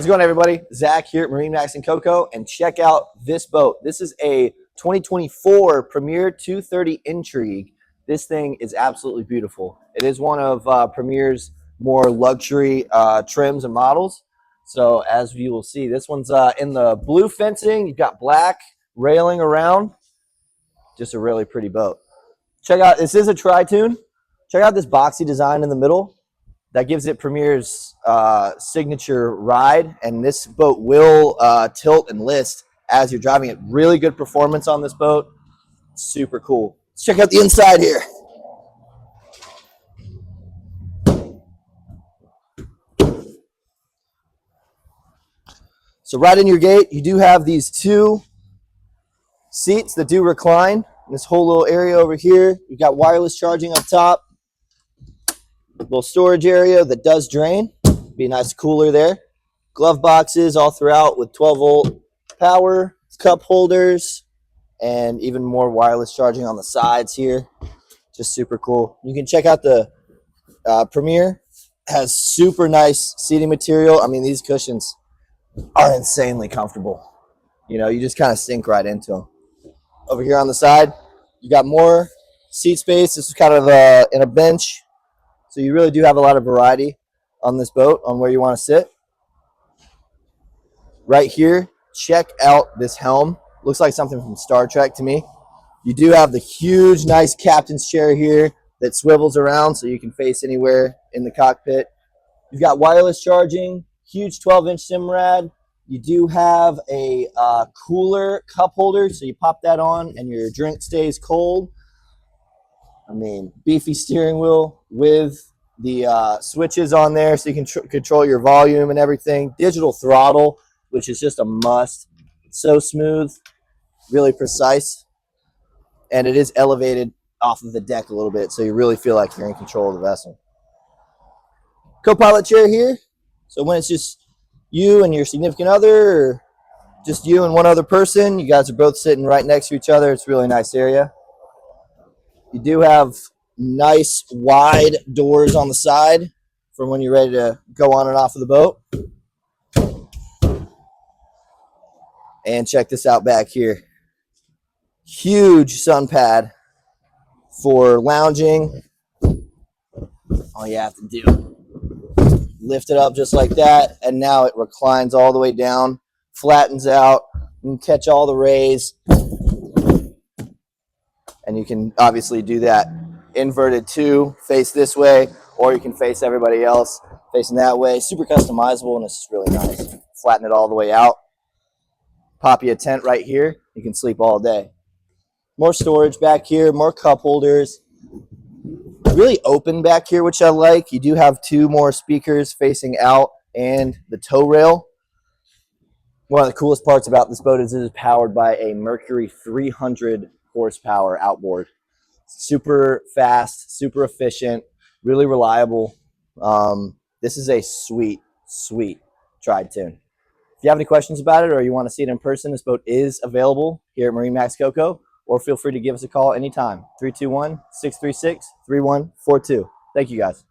How's it going, everybody? Zach here at MarineMax Cocoa, and check out this boat. This is a 2024 Premier 230 Intrigue. This thing is absolutely beautiful. It is one of Premier's more luxury trims and models. So as you will see, this one's in the blue fencing. You've got black railing around. Just a really pretty boat. Check out, this is a Tritune. Check out this boxy design in the middle. That gives it Premier's signature ride, and this boat will tilt and list as you're driving it. Really good performance on this boat. Super cool. Let's check out the inside here. So right in your gate, you do have these two seats that do recline. This whole little area over here, you've got wireless charging up top. Little storage area that does drain. Be a nice cooler there. Glove boxes all throughout with 12-volt power, cup holders, and even more wireless charging on the sides here. Just super cool. You can check out the Premier. Has super nice seating material. I mean, these cushions are insanely comfortable. You know, you just kind of sink right into them. Over here on the side, you got more seat space. This is kind of in a bench. So you really do have a lot of variety on this boat on where you want to sit. Right here, check out this helm. Looks like something from Star Trek to me. You do have the huge, nice captain's chair here that swivels around so you can face anywhere in the cockpit. You've got wireless charging, huge 12-inch Simrad. You do have a cooler cup holder, so you pop that on and your drink stays cold. I mean, beefy steering wheel with the switches on there so you can control your volume and everything. Digital throttle, which is just a must. It's so smooth, really precise. And it is elevated off of the deck a little bit, so you really feel like you're in control of the vessel. Co-pilot chair here. So when it's just you and your significant other, or just you and one other person, you guys are both sitting right next to each other. It's a really nice area. You do have nice wide doors on the side for when you're ready to go on and off of the boat. And check this out back here. Huge sun pad for lounging. All you have to do, lift it up just like that, and now it reclines all the way down, flattens out, you can catch all the rays. And you can obviously do that inverted too, face this way, or you can face everybody else facing that way. Super customizable, and it's really nice. Flatten it all the way out. Pop you a tent right here. You can sleep all day. More storage back here, more cup holders. Really open back here, which I like. You do have two more speakers facing out and the tow rail. One of the coolest parts about this boat is it is powered by a Mercury 300 horsepower outboard. Super fast, super efficient, really reliable. This is a sweet Tritune. If you have any questions about it or you want to see it in person, this boat is available here at MarineMax Cocoa, or feel free to give us a call anytime. 321-636-3142. Thank you, guys.